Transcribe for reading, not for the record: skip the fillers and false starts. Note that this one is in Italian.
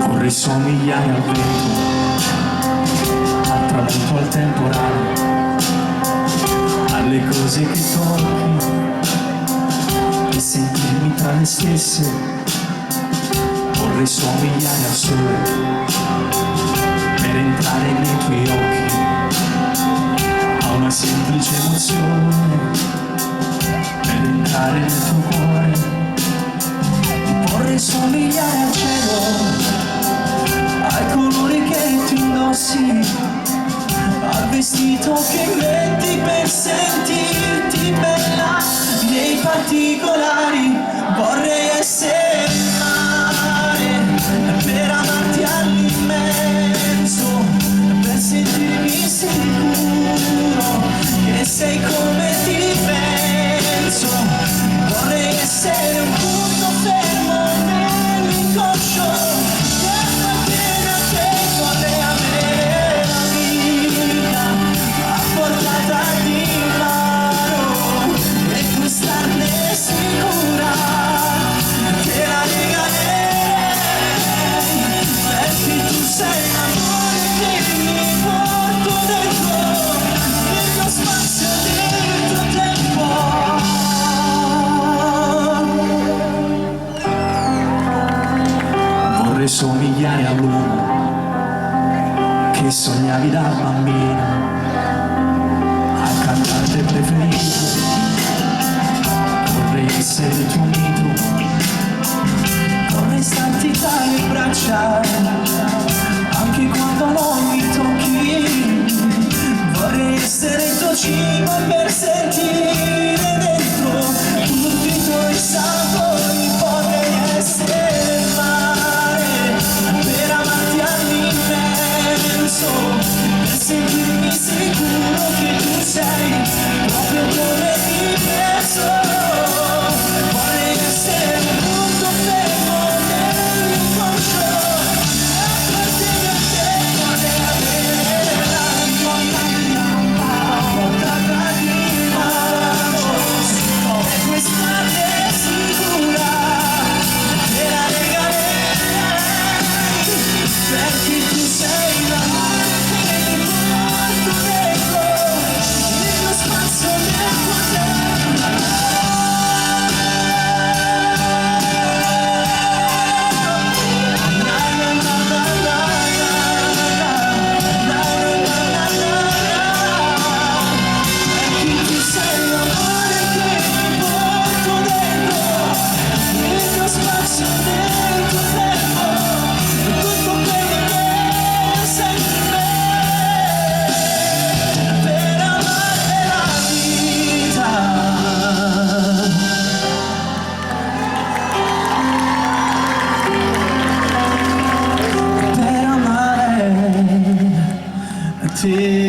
Vorrei somigliare al vento, al tramonto, al temporale, alle cose che tocchi e sentirmi tra le stesse. Vorrei somigliare al sole per entrare nei tuoi occhi, a una semplice emozione per entrare nel tuo cuore. Vorrei somigliare al cielo, ai colori che tu indossi, al vestito che metti per sentirti bella nei particolari. Vorrei essere il mare per amarti all'immenso, per sentirmi sicuro che sei come ti penso. Vorrei essere un punto fermo nell'inconscio che appartiene a te. Vorrei avere la vita a portata di mano e tu starne sicura. Te la regalerei perché tu sei l'amore che mi porto dentro, nello spazio del tuo tempo. Vorrei somigliare all'uomo che sognavi da bambina, al cantante preferito. Vorrei essere il tuo mito, vorrei starti tra le braccia anche quando non mi tocchi. Vorrei essere il tuo cibo per sentire dentro tutti i tuoi sapori. Vorrei essere il mare per amarti all'immenso, per sentirmi sicuro che tu sei proprio come ti penso. Vorrei essere un punto fermo nell'inconscio che appartiene a te. Vorrei avere la vita a portata di mano e quest'arte sicura te la regalerei perché tu sei l'amore che mi porto dentro, nello spazio del tuo tempo. Perché tu sei l'amore che mi porto dentro, nello spazio del tuo tempo. Tutto quello che sei per me, per amare la vita, per amare te.